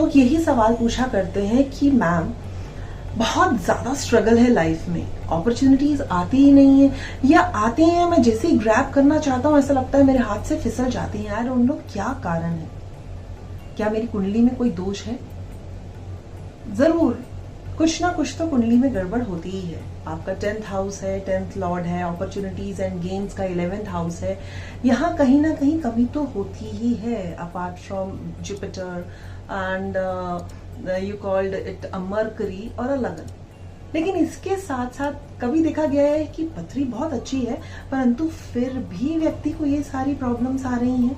लोग यही सवाल पूछा करते हैं कि मैम बहुत ज्यादा स्ट्रगल है लाइफ में, अपॉर्चुनिटीज आती ही नहीं है, या आती हैं मैं जैसे ही ग्रैब करना चाहता हूँ ऐसा लगता है मेरे हाथ से फिसल जाती हैं। आई डोंट नो क्या कारण है। क्या मेरी कुंडली में कोई दोष है? जरूर कुछ ना कुछ तो कुंडली में गड़बड़ होती ही है। आपका 10th हाउस है, 10th लॉर्ड है, अपॉर्चुनिटीज एंड गेम्स का 11th हाउस है, यहाँ कहीं ना कहीं कमी तो होती ही है। Apart from Jupiter and you called it a mercury और अ लगन। लेकिन इसके साथ साथ कभी देखा गया है कि पथरी बहुत अच्छी है परंतु फिर भी व्यक्ति को ये सारी प्रॉब्लम्स आ रही हैं।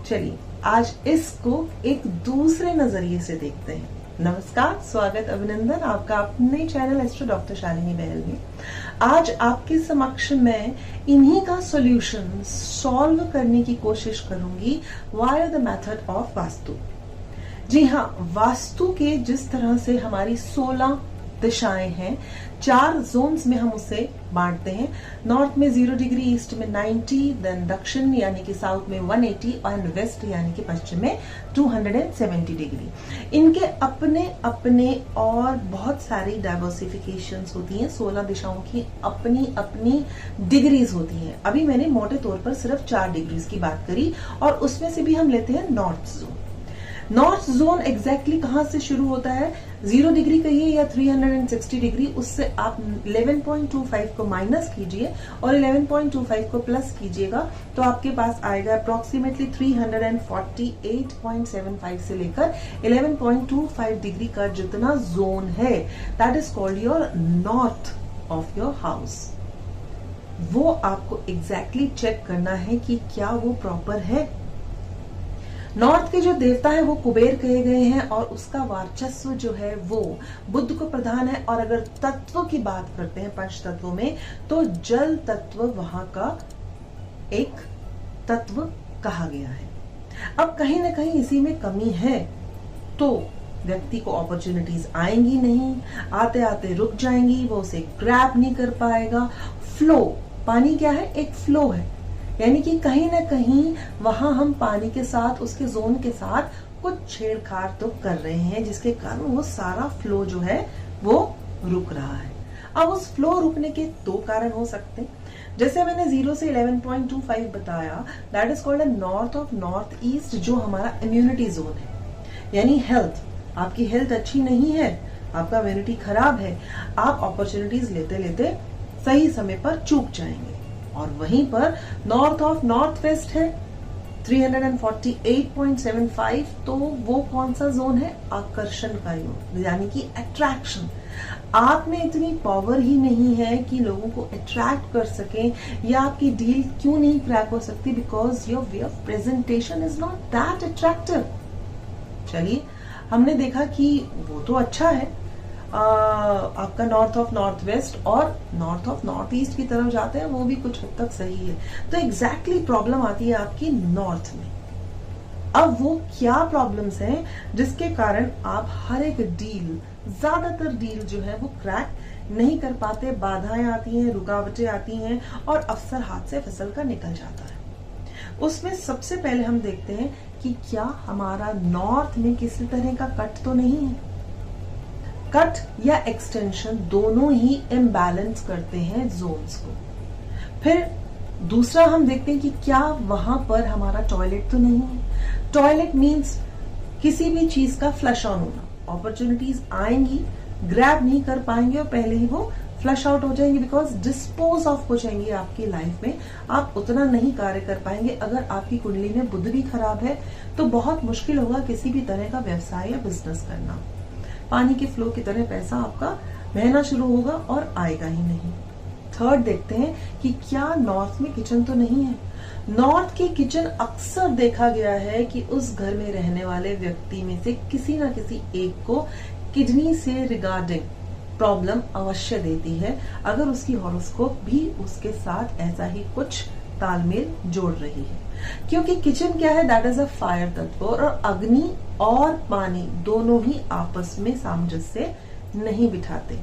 चलिए आज इसको एक दूसरे नजरिए से देखते हैं। नमस्कार, स्वागत, अभिनंदन आपका अपने चैनल एस्ट्रो डॉक्टर शालिनी बहल में। आज आपके समक्ष मैं इन्हीं का सॉल्यूशन सॉल्व करने की कोशिश करूंगी via the method of Vastu. जी हाँ, वास्तु के जिस तरह से हमारी 16 दिशाएं हैं, 4 जोन्स में हम उसे बांटते हैं। नॉर्थ में 0 डिग्री, ईस्ट में 90, देन दक्षिण यानी कि साउथ में 180 और वेस्ट यानी कि पश्चिम में 270 डिग्री। इनके अपने अपने और बहुत सारी डाइवर्सिफिकेशंस होती हैं। 16 दिशाओं की अपनी अपनी डिग्रीज होती हैं। अभी मैंने मोटे तौर पर सिर्फ 4 डिग्रीज की बात करी और उसमें से भी हम लेते हैं north zone. North zone exactly कहां से शुरू होता है? 0 डिग्री कहिए या 360 डिग्री, उससे आप 11.25 को माइनस कीजिए और 11.25 को प्लस कीजिएगा तो आपके पास आएगा अप्रोक्सीमेटली 348.75 से लेकर 11.25 डिग्री का जितना जोन है, that is called your north of your house. वो आपको एग्जैक्टली चेक करना है कि क्या वो प्रॉपर है। नॉर्थ के जो देवता है वो कुबेर कहे गए हैं और उसका वर्चस्व जो है वो बुध को प्रधान है। और अगर तत्व की बात करते हैं पंच तत्वों में, तो जल तत्व वहां का एक तत्व कहा गया है। अब कहीं ना कहीं इसी में कमी है तो व्यक्ति को अपॉर्चुनिटीज आएंगी नहीं, आते आते रुक जाएंगी, वो उसे ग्रैब नहीं कर पाएगा। फ्लो, पानी क्या है? एक फ्लो है, यानी कि कहीं ना कहीं वहां हम पानी के साथ, उसके जोन के साथ कुछ छेड़छाड़ तो कर रहे हैं जिसके कारण वो सारा फ्लो जो है वो रुक रहा है। अब उस फ्लो रुकने के 2 कारण हो सकते हैं। जैसे मैंने 0 से 11.25 बताया, that is called north of north east, जो हमारा इम्यूनिटी जोन है, यानी हेल्थ। आपकी हेल्थ अच्छी नहीं है, आपका इम्यूनिटी खराब है, आप अपॉर्चुनिटीज लेते लेते सही समय पर चूक जाएंगे। और वहीं पर नॉर्थ ऑफ नॉर्थ वेस्ट है 348.75, तो वो कौन सा जोन है? आकर्षण का जोन, यानी कि अट्रैक्शन। आप में इतनी पावर ही नहीं है कि लोगों को अट्रैक्ट कर सकें, या आपकी डील क्यों नहीं क्रैक हो सकती? Because your way of presentation is not that attractive. चलिए, हमने देखा कि वो तो अच्छा है, आपका नॉर्थ ऑफ नॉर्थ वेस्ट, और नॉर्थ ऑफ नॉर्थ ईस्ट की तरफ जाते हैं, वो भी कुछ हद तक सही है। तो एग्जैक्टली प्रॉब्लम आती है आपकी नॉर्थ में। अब वो क्या प्रॉब्लम्स हैं जिसके कारण आप हर एक डील, ज्यादातर डील जो है वो क्रैक नहीं कर पाते, बाधाएं आती हैं, रुकावटें आती हैं और अफसर हाथ से फिसल कर निकल जाता है। उसमें सबसे पहले हम देखते हैं कि क्या हमारा नॉर्थ में किसी तरह का कट तो नहीं है। कट या एक्सटेंशन दोनों ही इम्बैलेंस करते हैं जोन्स को। फिर दूसरा हम देखते हैं कि क्या वहां पर हमारा टॉयलेट तो नहीं है। टॉयलेट मीन्स किसी भी चीज का फ्लश ऑन होना। अपॉर्चुनिटीज आएंगी, ग्रैब नहीं कर पाएंगे और पहले ही वो फ्लश आउट हो जाएंगे, बिकॉज डिस्पोज ऑफ हो जाएंगे आपकी लाइफ में। आप उतना नहीं कार्य कर पाएंगे। अगर आपकी कुंडली में बुध भी खराब है तो बहुत मुश्किल होगा किसी भी तरह का व्यवसाय या बिजनेस करना। पानी के फ्लो की तरह पैसा आपका बहना शुरू होगा और आएगा ही नहीं। थर्ड देखते हैं कि क्या नॉर्थ में किचन तो नहीं है। नॉर्थ की किचन अक्सर देखा गया है कि उस घर में रहने वाले व्यक्ति में से किसी ना किसी एक को किडनी से रिगार्डिंग प्रॉब्लम अवश्य देती है, अगर उसकी हॉरोस्कोप भी उसके साथ ऐसा ही कुछ तालमेल जोड़ रही है। क्योंकि किचन क्या है? दैट इज अ फायर तत्व, और अग्नि और पानी दोनों ही आपस में सामंजस्य नहीं बिठाते।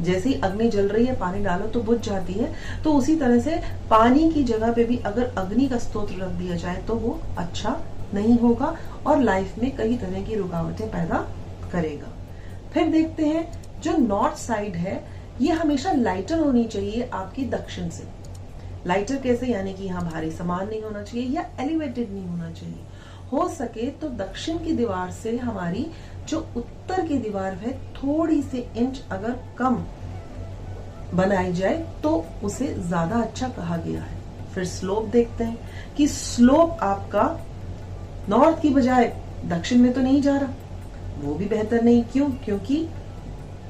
जैसे ही अग्नि जल रही है, पानी डालो तो बुझ जाती है, तो उसी तरह से पानी की जगह पे भी अगर अग्नि का स्तोत्र रख दिया जाए तो वो अच्छा नहीं होगा और लाइफ में कई तरह की रुकावटें पैदा करेगा। फिर देखते हैं जो नॉर्थ साइड है ये हमेशा लाइटर होनी चाहिए आपकी दक्षिण से। लाइटर कैसे, यानी कि यहाँ भारी सामान नहीं होना चाहिए या एलिवेटेड नहीं होना चाहिए। हो सके तो दक्षिण की दीवार से हमारी जो उत्तर की दीवार है थोड़ी सी इंच अगर कम बनाई जाए तो उसे ज्यादा अच्छा कहा गया है। फिर स्लोप देखते हैं कि स्लोप आपका नॉर्थ की बजाय दक्षिण में तो नहीं जा रहा, वो भी बेहतर नहीं। क्यों? क्योंकि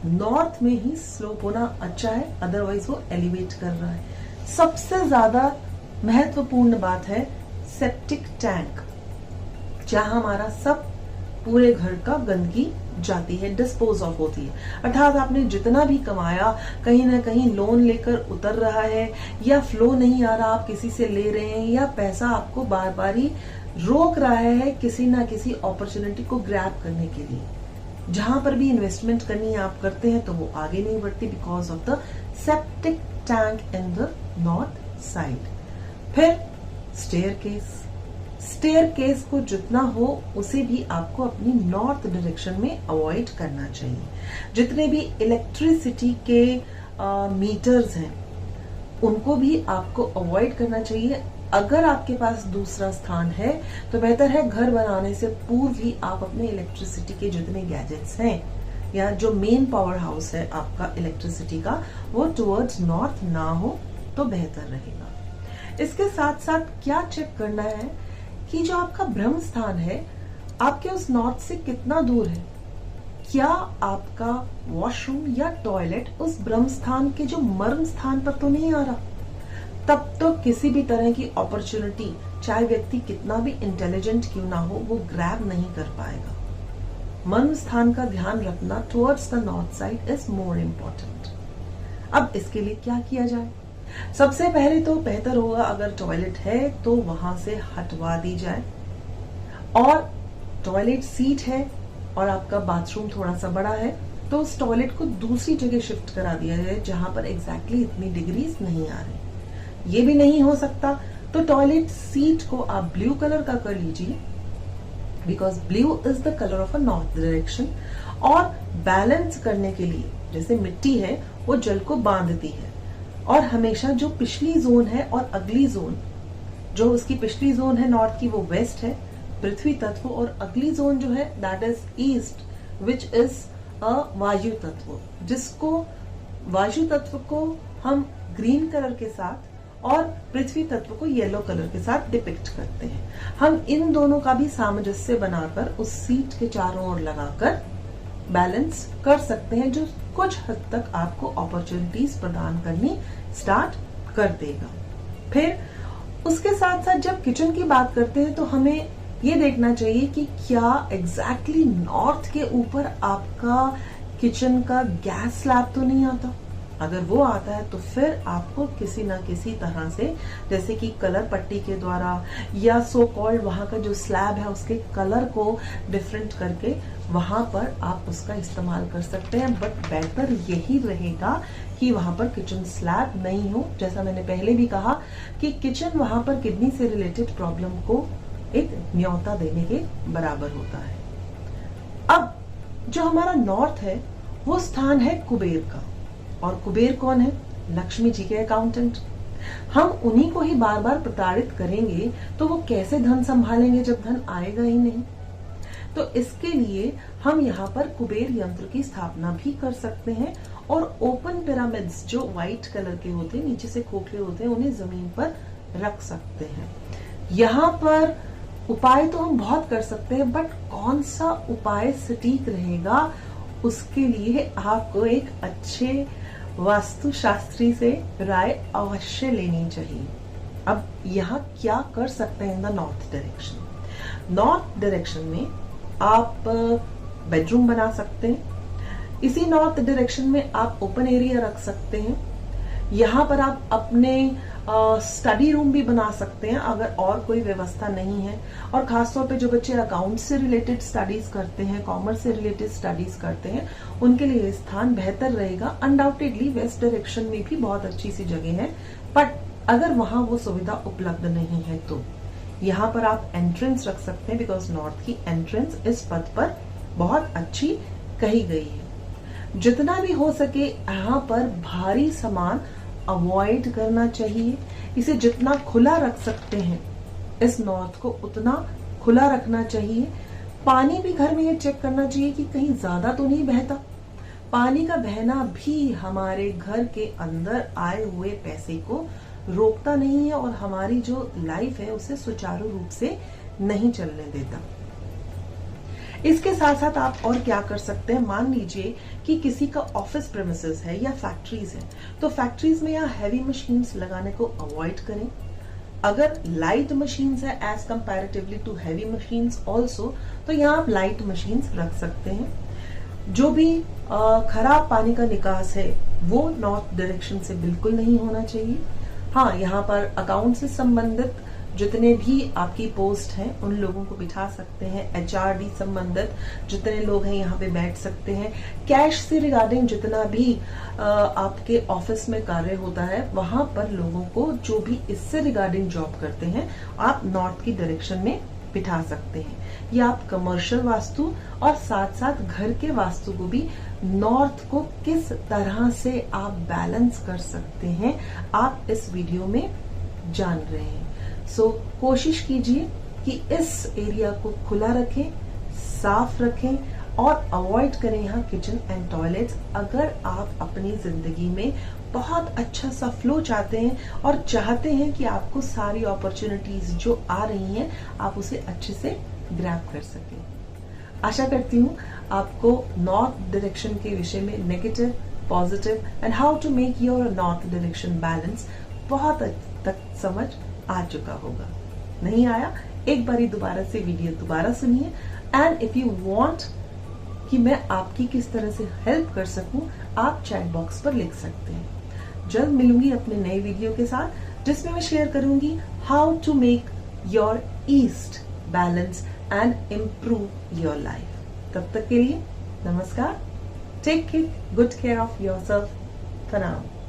नॉर्थ में ही स्लोप होना अच्छा है, अदरवाइज वो एलिवेट कर रहा है। सबसे ज्यादा महत्वपूर्ण बात है सेप्टिक टैंक, जहां हमारा सब पूरे घर का गंदगी जाती है, डिस्पोज ऑफ होती है। अर्थात आपने जितना भी कमाया कहीं ना कहीं लोन लेकर उतर रहा है या फ्लो नहीं आ रहा, आप किसी से ले रहे हैं या पैसा आपको बार बार ही रोक रहा है किसी ना किसी अपॉर्चुनिटी को ग्रैब करने के लिए। जहां पर भी इन्वेस्टमेंट करनी आप करते हैं तो वो आगे नहीं बढ़ती because of the septic tank in the north side. फिर स्टेयरकेस को जितना हो उसे भी आपको अपनी नॉर्थ डायरेक्शन में अवॉइड करना चाहिए। जितने भी इलेक्ट्रिसिटी के मीटर्स हैं उनको भी आपको अवॉइड करना चाहिए। अगर आपके पास दूसरा स्थान है तो बेहतर है घर बनाने से पूर्व ही आप अपने इलेक्ट्रिसिटी के जितने गैजेट्स हैं या जो मेन पावर हाउस है आपका इलेक्ट्रिसिटी का वो टुवर्ड्स नॉर्थ ना हो तो बेहतर रहेगा। इसके साथ साथ क्या चेक करना है कि जो आपका ब्रह्म स्थान है आपके उस नॉर्थ से कितना दूर है। क्या आपका वॉशरूम या टॉयलेट उस ब्रह्म स्थान के जो मर्म स्थान पर तो नहीं आ रहा, तब तो किसी भी तरह की अपॉर्चुनिटी चाहे व्यक्ति कितना भी इंटेलिजेंट क्यों ना हो वो ग्रैब नहीं कर पाएगा। मर्म स्थान का ध्यान रखना towards the north side is more important. अब इसके लिए क्या किया जाए? सबसे पहले तो बेहतर होगा अगर टॉयलेट है तो वहां से हटवा दी जाए, और टॉयलेट सीट है और आपका बाथरूम थोड़ा सा बड़ा है तो उस टॉयलेट को दूसरी जगह शिफ्ट करा दिया जाए जहां पर एग्जैक्टली इतनी डिग्रीज नहीं आ रही। ये भी नहीं हो सकता तो टॉयलेट सीट को आप ब्लू कलर का कर लीजिए because blue is the colour of a north direction. और बैलेंस करने के लिए जैसे मिट्टी है वो जल को बांधती है और हमेशा जो पिछली जोन है और अगली जोन, जो उसकी पिछली जोन है नॉर्थ की वो वेस्ट है पृथ्वी तत्व, और अगली जोन जो है that is east which is a वायु तत्व, जिसको वायु तत्व को हम ग्रीन कलर के साथ और पृथ्वी तत्व को येलो कलर के साथ डिपिक्ट करते हैं। हम इन दोनों का भी सामंजस्य बनाकर उस सीट के चारों ओर लगाकर बैलेंस कर सकते हैं, जो कुछ हद तक आपको अपॉर्चुनिटीज प्रदान करनी स्टार्ट कर देगा। फिर उसके साथ साथ जब किचन की बात करते हैं तो हमें ये देखना चाहिए कि क्या एग्जैक्टली नॉर्थ के ऊपर आपका किचन का गैस स्लैब तो नहीं आता। अगर वो आता है तो फिर आपको किसी ना किसी तरह से जैसे कि कलर पट्टी के द्वारा या सो कॉल्ड वहां का जो स्लैब है उसके कलर को डिफरेंट करके वहां पर आप उसका इस्तेमाल कर सकते हैं। बट बेहतर यही रहेगा कि वहां पर किचन स्लैब नहीं हो। जैसा मैंने पहले भी कहा कि किचन वहां पर किडनी से रिलेटेड प्रॉब्लम को एक न्योता देने के बराबर होता है। अब जो हमारा नॉर्थ है वो स्थान है कुबेर का, और कुबेर कौन है? लक्ष्मी जी के अकाउंटेंट। हम उन्हीं को ही बार बार प्रताड़ित करेंगे तो वो कैसे धन संभालेंगे जब धन आएगा ही नहीं। तो इसके लिए हम यहाँ पर कुबेर यंत्र की स्थापना भी कर सकते हैं, और ओपन पिरामिड्स जो व्हाइट कलर के होते हैं, नीचे से खोखले होते हैं, उन्हें जमीन पर रख सकते हैं। यहाँ पर उपाय तो हम बहुत कर सकते हैं, बट कौन सा उपाय सटीक रहेगा उसके लिए आपको एक अच्छे वास्तुशास्त्री से राय अवश्य लेनी चाहिए। अब यहाँ क्या कर सकते हैं in the north direction? North direction में आप बेडरूम बना सकते हैं। इसी नॉर्थ डायरेक्शन में आप ओपन एरिया रख सकते हैं। यहाँ पर आप अपने स्टडी रूम भी बना सकते हैं अगर और कोई व्यवस्था नहीं है। और खासतौर पे जो बच्चे अकाउंट से रिलेटेड स्टडीज करते हैं, कॉमर्स से रिलेटेड स्टडीज करते हैं, उनके लिए स्थान बेहतर रहेगा। अनडाउटेडली वेस्ट डायरेक्शन में भी बहुत अच्छी सी जगह है, बट अगर वहां वो सुविधा उपलब्ध नहीं है तो यहाँ पर आप एंट्रेंस रख सकते हैं, बिकॉज नॉर्थ की एंट्रेंस इस पथ पर बहुत अच्छी कही गई है। जितना भी हो सके यहाँ पर भारी सामान अवॉइड करना चाहिए। इसे जितना खुला रख सकते हैं इस नॉर्थ को उतना खुला रखना चाहिए। पानी भी घर में ये चेक करना चाहिए कि कहीं ज्यादा तो नहीं बहता। पानी का बहना भी हमारे घर के अंदर आए हुए पैसे को रोकता नहीं है और हमारी जो लाइफ है उसे सुचारू रूप से नहीं चलने देता। इसके साथ साथ आप और क्या कर सकते हैं, मान लीजिए कि किसी का ऑफिस प्रेमिसेस है या फैक्ट्रीज है, तो फैक्ट्रीज में यहाँ हैवी मशीन्स लगाने को अवॉइड करें। अगर लाइट मशीन्स है as comparatively to heavy machines also, तो यहाँ आप लाइट मशीन्स रख सकते हैं। जो भी खराब पानी का निकास है वो नॉर्थ डायरेक्शन से बिल्कुल नहीं होना चाहिए। हाँ, यहाँ पर अकाउंट से संबंधित जितने भी आपकी पोस्ट हैं उन लोगों को बिठा सकते हैं। एचआरडी संबंधित जितने लोग हैं यहाँ पे बैठ सकते हैं। कैश से रिगार्डिंग जितना भी आपके ऑफिस में कार्य होता है वहां पर लोगों को जो भी इससे रिगार्डिंग जॉब करते हैं आप नॉर्थ की डायरेक्शन में बिठा सकते हैं। या आप कमर्शियल वास्तु और साथ साथ घर के वास्तु को भी नॉर्थ को किस तरह से आप बैलेंस कर सकते हैं आप इस वीडियो में जान रहे हैं। सो कोशिश कीजिए कि इस एरिया को खुला रखें, साफ रखें और अवॉइड करें यहाँ किचन एंड टॉयलेट्स। अगर आप अपनी जिंदगी में बहुत अच्छा सा फ्लो चाहते हैं और चाहते हैं कि आपको सारी अपॉर्चुनिटीज जो आ रही हैं आप उसे अच्छे से ग्रैब कर सकें। आशा करती हूँ आपको नॉर्थ डायरेक्शन के विषय में negative, positive and how to make your north direction balance बहुत हद तक समझ आ चुका होगा। नहीं आया, एक बारी दोबारा से वीडियो दोबारा सुनिए। एंड इफ यू वांट कि मैं आपकी किस तरह से हेल्प कर सकूं, आप चैट बॉक्स पर लिख सकते हैं। जल्द मिलूंगी अपने नए वीडियो के साथ जिसमें मैं शेयर करूंगी how to make your east balance and improve your life. तब तक के लिए नमस्कार। Take good care of yourself for now.